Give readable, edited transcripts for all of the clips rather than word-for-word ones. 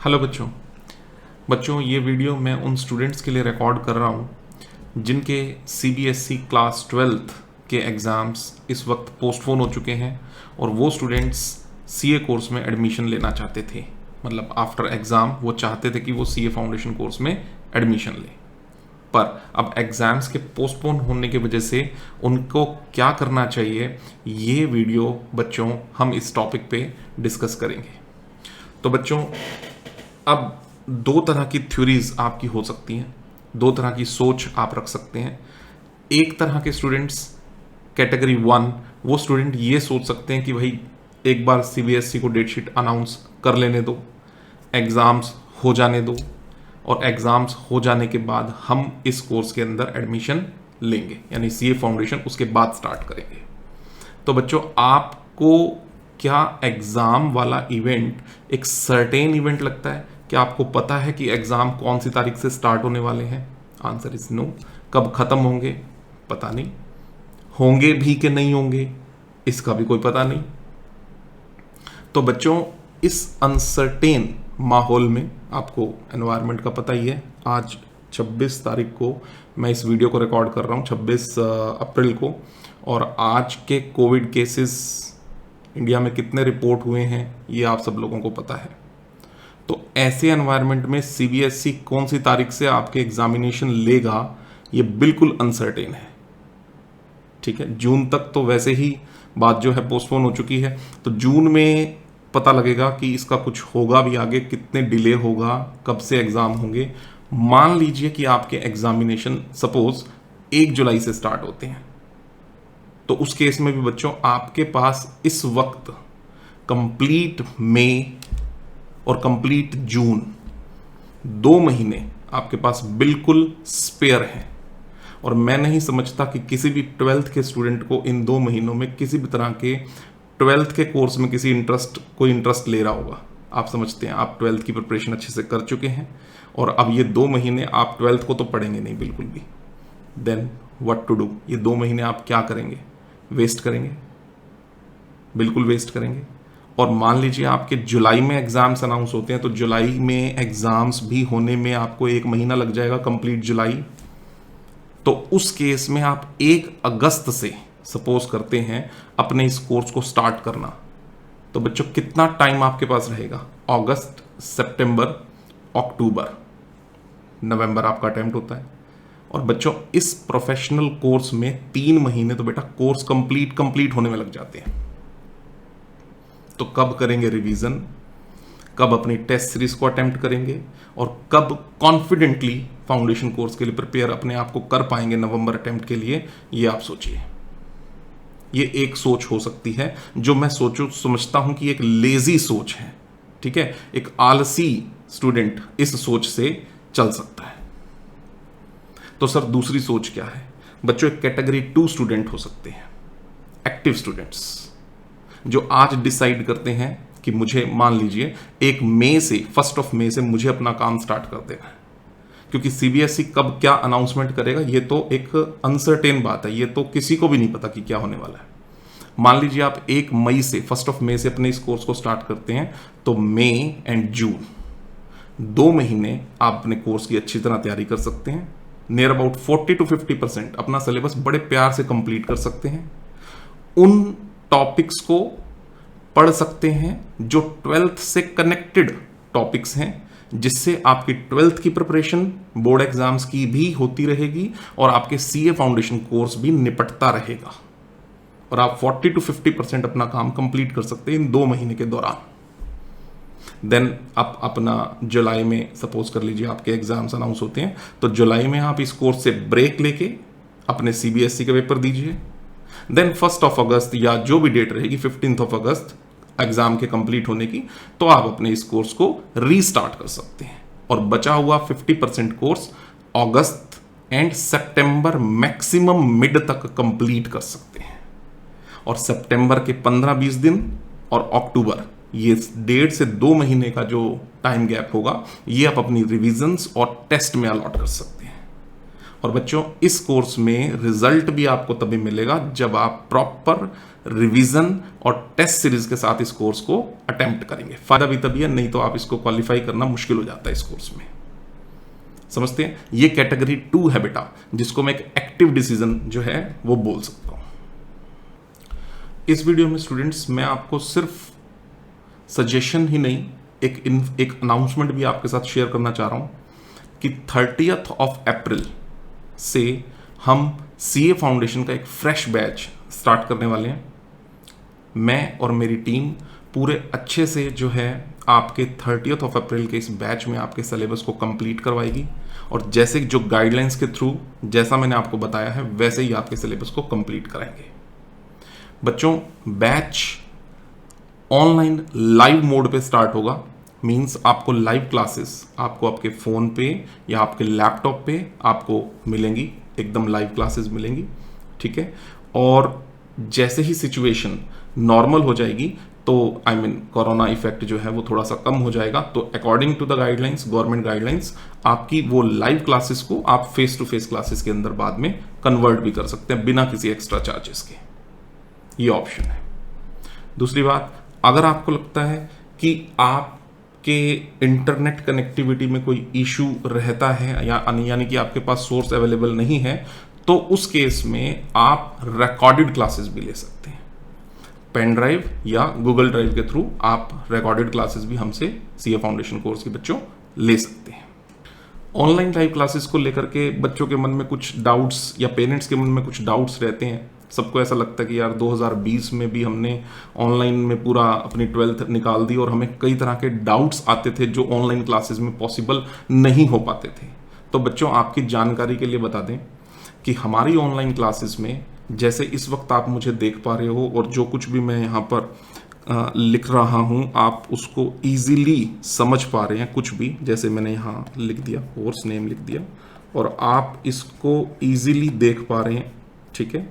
Hello बच्चों। ये video मैं उन स्टूडेंट्स के लिए रिकॉर्ड कर रहा हूँ जिनके सीबीएसई क्लास 12th के एग्ज़ाम्स इस वक्त पोस्टपोन हो चुके हैं और वो स्टूडेंट्स सीए कोर्स में एडमिशन लेना चाहते थे। मतलब आफ्टर एग्ज़ाम वो चाहते थे कि वो सीए फाउंडेशन कोर्स में एडमिशन लें, पर अब एग्ज़ाम्स के पोस्टपोन होने की वजह से उनको क्या करना चाहिए, ये वीडियो बच्चों हम इस टॉपिक पे डिस्कस करेंगे। तो बच्चों, अब दो तरह की थ्योरीज आपकी हो सकती हैं, दो तरह की सोच आप रख सकते हैं। एक तरह के स्टूडेंट्स, कैटेगरी 1, वो स्टूडेंट ये सोच सकते हैं कि भाई एक बार सीबीएसई को डेट शीट अनाउंस कर लेने दो, एग्ज़ाम्स हो जाने दो, और एग्ज़ाम्स हो जाने के बाद हम इस कोर्स के अंदर एडमिशन लेंगे, यानी सीए फाउंडेशन उसके बाद स्टार्ट करेंगे। तो बच्चों, आपको क्या एग्ज़ाम वाला इवेंट एक सर्टेन इवेंट लगता है? क्या आपको पता है कि एग्ज़ाम कौन सी तारीख से स्टार्ट होने वाले हैं? Answer is no. कब ख़त्म होंगे? पता नहीं। होंगे भी कि नहीं होंगे, इसका भी कोई पता नहीं। तो बच्चों, इस अनसर्टेन माहौल में, आपको एनवायरनमेंट का पता ही है, आज 26 तारीख को मैं इस वीडियो को रिकॉर्ड कर रहा हूँ, 26 अप्रैल को, और आज के कोविड केसेस इंडिया में कितने रिपोर्ट हुए हैं ये आप सब लोगों को पता है। तो ऐसे एनवायरनमेंट में सीबीएसई कौन सी तारीख से आपके एग्जामिनेशन लेगा, ये बिल्कुल अनसर्टेन है। ठीक है, जून तक तो वैसे ही बात जो है पोस्टपोन हो चुकी है, तो जून में पता लगेगा कि इसका कुछ होगा भी आगे, कितने डिले होगा, कब से एग्जाम होंगे। मान लीजिए कि आपके एग्जामिनेशन सपोज 1 जुलाई से स्टार्ट होते हैं, तो उस केस में भी बच्चों आपके पास इस वक्त कंप्लीट मई और कंप्लीट जून, 2 महीने आपके पास बिल्कुल स्पेयर हैं। और मैं नहीं समझता कि किसी भी 12th के स्टूडेंट को इन 2 महीनों में किसी भी तरह के 12th के कोर्स में कोई इंटरेस्ट ले रहा होगा। आप समझते हैं, आप 12th की प्रिपरेशन अच्छे से कर चुके हैं और अब ये 2 महीने आप 12th को तो पढ़ेंगे नहीं बिल्कुल भी। Then what to do? ये 2 महीने आप क्या करेंगे? वेस्ट करेंगे, बिल्कुल वेस्ट करेंगे। और मान लीजिए आपके जुलाई में एग्जाम्स अनाउंस होते हैं, तो जुलाई में एग्जाम्स भी होने में आपको 1 महीना लग जाएगा, कंप्लीट जुलाई। तो उस केस में आप 1 अगस्त से सपोज करते हैं अपने इस कोर्स को स्टार्ट करना, तो बच्चों कितना टाइम आपके पास रहेगा? अगस्त, सितंबर, अक्टूबर, नवंबर आपका अटेम्प्ट होता है। और बच्चों, इस प्रोफेशनल कोर्स में 3 महीने तो बेटा कोर्स कंप्लीट होने में लग जाते हैं। तो कब करेंगे रिवीजन, कब अपनी टेस्ट सीरीज को अटेम्प्ट करेंगे, और कब कॉन्फिडेंटली फाउंडेशन कोर्स के लिए प्रिपेयर अपने आप को कर पाएंगे नवंबर अटेम्प्ट के लिए, ये आप सोचिए। ये एक सोच हो सकती है जो मैं समझता हूं कि एक लेजी सोच है। ठीक है, एक आलसी स्टूडेंट इस सोच से चल सकता है। तो सर दूसरी सोच क्या है? बच्चों, एक कैटेगरी 2 स्टूडेंट हो सकते हैं, एक्टिव स्टूडेंट्स, जो आज डिसाइड करते हैं कि मुझे, मान लीजिए 1 मई से, 1 मई से मुझे अपना काम स्टार्ट कर देना है। क्योंकि सीबीएसई कब क्या अनाउंसमेंट करेगा ये तो एक अनसर्टेन बात है, ये तो किसी को भी नहीं पता कि क्या होने वाला है। मान लीजिए आप 1 मई से, 1 मई से अपने इस कोर्स को स्टार्ट करते हैं, तो मई एंड जून 2 महीने आप अपने कोर्स की अच्छी तरह तैयारी कर सकते हैं। नियर अबाउट 40 to 50% अपना सिलेबस बड़े प्यार से कंप्लीट कर सकते हैं। उन टॉपिक्स को पढ़ सकते हैं जो 12th से कनेक्टेड टॉपिक्स हैं, जिससे आपकी 12th की प्रिपरेशन बोर्ड एग्जाम्स की भी होती रहेगी और आपके सीए फाउंडेशन कोर्स भी निपटता रहेगा, और आप 40 to 50% अपना काम कंप्लीट कर सकते हैं इन 2 महीने के दौरान। देन आप अपना जुलाई में, सपोज कर लीजिए आपके एग्जाम्स अनाउंस होते हैं, तो जुलाई में आप इस कोर्स से ब्रेक लेके अपने सीबीएसई के पेपर दीजिए। देन 1 अगस्त या जो भी डेट रहेगी, 15 अगस्त एग्जाम के कंप्लीट होने की, तो आप अपने इस कोर्स को रीस्टार्ट कर सकते हैं और बचा हुआ 50% course August and September maximum mid तक कंप्लीट कर सकते हैं। और सितंबर के 15-20 दिन और अक्टूबर, ये 1.5 से 2 महीने का जो टाइम गैप होगा, ये आप अपनी रिविजन्स और टेस्ट में अलॉट कर सकते हैं। और बच्चों इस कोर्स में रिजल्ट भी आपको तभी मिलेगा जब आप प्रॉपर रिवीजन और टेस्ट सीरीज के साथ इस कोर्स को अटेम्प्ट करेंगे। फायदा भी तभी है, नहीं तो आप इसको क्वालिफाई करना मुश्किल हो जाता है इस कोर्स में। समझते हैं? ये कैटेगरी 2 है बेटा, जिसको मैं एक एक्टिव डिसीजन जो है वो बोल सकता हूं। इस वीडियो में स्टूडेंट्स मैं आपको सिर्फ सजेशन ही नहीं, एक अनाउंसमेंट भी आपके साथ शेयर करना चाह रहा हूं कि 30th of April से हम सीए फाउंडेशन का एक फ्रेश बैच स्टार्ट करने वाले हैं। मैं और मेरी टीम पूरे अच्छे से जो है आपके 30th of April के इस बैच में आपके सिलेबस को कंप्लीट करवाएगी, और जैसे जो गाइडलाइंस के थ्रू जैसा मैंने आपको बताया है वैसे ही आपके सिलेबस को कंप्लीट कराएंगे। बच्चों बैच ऑनलाइन लाइव मोड पे स्टार्ट होगा, मींस आपको लाइव क्लासेस आपको आपके फ़ोन पे या आपके लैपटॉप पे आपको मिलेंगी, एकदम लाइव क्लासेस मिलेंगी, ठीक है। और जैसे ही सिचुएशन नॉर्मल हो जाएगी तो कोरोना इफेक्ट जो है वो थोड़ा सा कम हो जाएगा, तो according to the guidelines, government guidelines, आपकी वो लाइव क्लासेस को आप फेस टू फेस क्लासेस के अंदर बाद में कन्वर्ट भी कर सकते हैं बिना किसी एक्स्ट्रा चार्जेस के। ये ऑप्शन है। दूसरी बात, अगर आपको लगता है कि आपके इंटरनेट कनेक्टिविटी में कोई इशू रहता है यानी कि आपके पास सोर्स अवेलेबल नहीं है, तो उस केस में आप रिकॉर्डेड क्लासेस भी ले सकते हैं। पेन ड्राइव या गूगल ड्राइव के थ्रू आप रिकॉर्डेड क्लासेस भी हमसे सीए फाउंडेशन कोर्स के बच्चों ले सकते हैं। ऑनलाइन लाइव क्लासेस को लेकर के बच्चों के मन में कुछ डाउट्स या पेरेंट्स के मन में कुछ डाउट्स रहते हैं। सबको ऐसा लगता है कि यार 2020 में भी हमने ऑनलाइन में पूरा अपनी 12th निकाल दी और हमें कई तरह के डाउट्स आते थे जो ऑनलाइन क्लासेस में पॉसिबल नहीं हो पाते थे। तो बच्चों आपकी जानकारी के लिए बता दें कि हमारी ऑनलाइन क्लासेस में जैसे इस वक्त आप मुझे देख पा रहे हो और जो कुछ भी मैं यहाँ पर लिख रहा हूँ आप उसको ईजिली समझ पा रहे हैं। कुछ भी जैसे मैंने यहाँ लिख दिया, कोर्स नेम लिख दिया, और आप इसको ईजिली देख पा रहे हैं, ठीक है।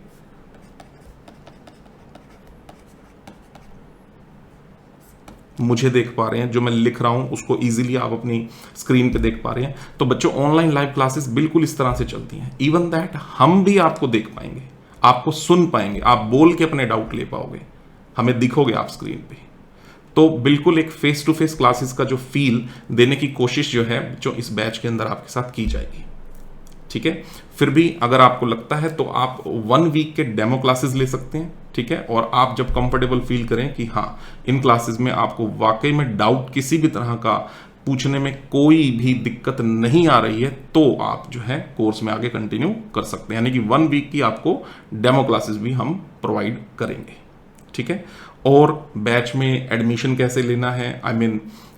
मुझे देख पा रहे हैं, जो मैं लिख रहा हूं उसको इजीली आप अपनी स्क्रीन पे देख पा रहे हैं। तो बच्चों ऑनलाइन लाइव क्लासेस बिल्कुल इस तरह से चलती हैं। इवन दैट हम भी आपको देख पाएंगे, आपको सुन पाएंगे, आप बोल के अपने डाउट ले पाओगे, हमें दिखोगे आप स्क्रीन पे। तो बिल्कुल एक फेस टू फेस क्लासेस का जो फील देने की कोशिश जो है जो इस बैच के अंदर आपके साथ की जाएगी, ठीक है। फिर भी अगर आपको लगता है तो आप 1 वीक के डेमो क्लासेस ले सकते हैं, ठीक है। और आप जब कंफर्टेबल फील करें कि हाँ इन क्लासेस में आपको वाकई में डाउट किसी भी तरह का पूछने में कोई भी दिक्कत नहीं आ रही है, तो आप जो है कोर्स में आगे कंटिन्यू कर सकते हैं। यानी कि 1 वीक की आपको डेमो क्लासेस भी हम प्रोवाइड करेंगे, ठीक है। और बैच में एडमिशन कैसे लेना है,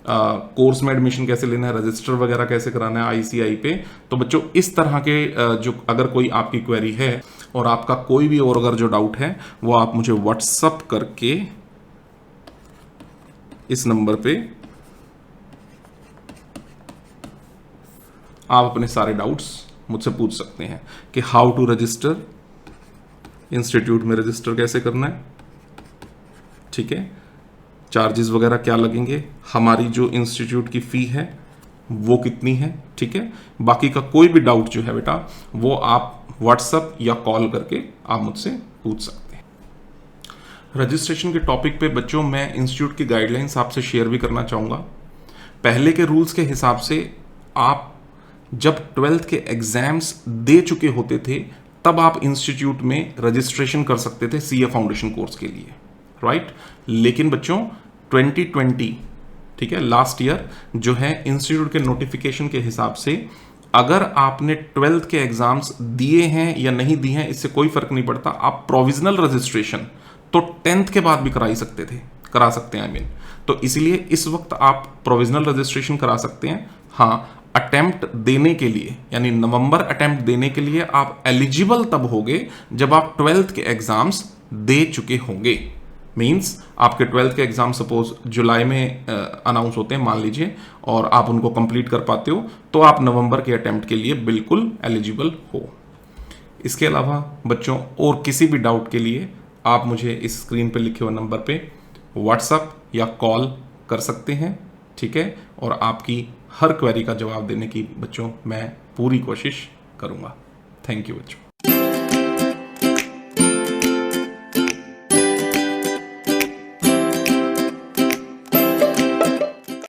कोर्स में एडमिशन कैसे लेना है, रजिस्टर वगैरह कैसे कराना है आईसीआई पे, तो बच्चों इस तरह के जो अगर कोई आपकी क्वेरी है और आपका कोई भी और अगर जो डाउट है वो आप मुझे व्हाट्सअप करके इस नंबर पे आप अपने सारे डाउट्स मुझसे पूछ सकते हैं कि हाउ टू रजिस्टर, इंस्टीट्यूट में रजिस्टर कैसे करना है, ठीक है, चार्जेस वगैरह क्या लगेंगे, हमारी जो इंस्टीट्यूट की फ़ी है वो कितनी है, ठीक है। बाकी का कोई भी डाउट जो है बेटा वो आप व्हाट्सएप या कॉल करके आप मुझसे पूछ सकते हैं। रजिस्ट्रेशन के टॉपिक पे बच्चों मैं इंस्टीट्यूट की गाइडलाइंस आपसे शेयर भी करना चाहूँगा। पहले के रूल्स के हिसाब से आप जब 12th के एग्जाम्स दे चुके होते थे तब आप इंस्टीट्यूट में रजिस्ट्रेशन कर सकते थे सीए फाउंडेशन कोर्स के लिए, राइट। लेकिन बच्चों 2020, ठीक है, लास्ट ईयर जो है इंस्टीट्यूट के नोटिफिकेशन के हिसाब से अगर आपने 12th के एग्जाम्स दिए हैं या नहीं दिए हैं इससे कोई फर्क नहीं पड़ता, आप प्रोविजनल रजिस्ट्रेशन तो 10th के बाद भी करा सकते हैं तो इसीलिए इस वक्त आप प्रोविजनल रजिस्ट्रेशन करा सकते हैं। हाँ, अटेम्प्ट देने के लिए यानी नवंबर अटेम्प्ट देने के लिए आप एलिजिबल तब होगे जब आप 12th के एग्जाम्स दे चुके होंगे। मीन्स आपके 12th के एग्जाम सपोज जुलाई में अनाउंस होते हैं मान लीजिए, और आप उनको कंप्लीट कर पाते हो तो आप नवंबर के अटेम्प्ट के लिए बिल्कुल एलिजिबल हो। इसके अलावा बच्चों और किसी भी डाउट के लिए आप मुझे इस स्क्रीन पे लिखे हुए नंबर पे व्हाट्सएप या कॉल कर सकते हैं, ठीक है। और आपकी हर क्वेरी का जवाब देने की बच्चों मैं पूरी कोशिश करूँगा। थैंक यू बच्चों।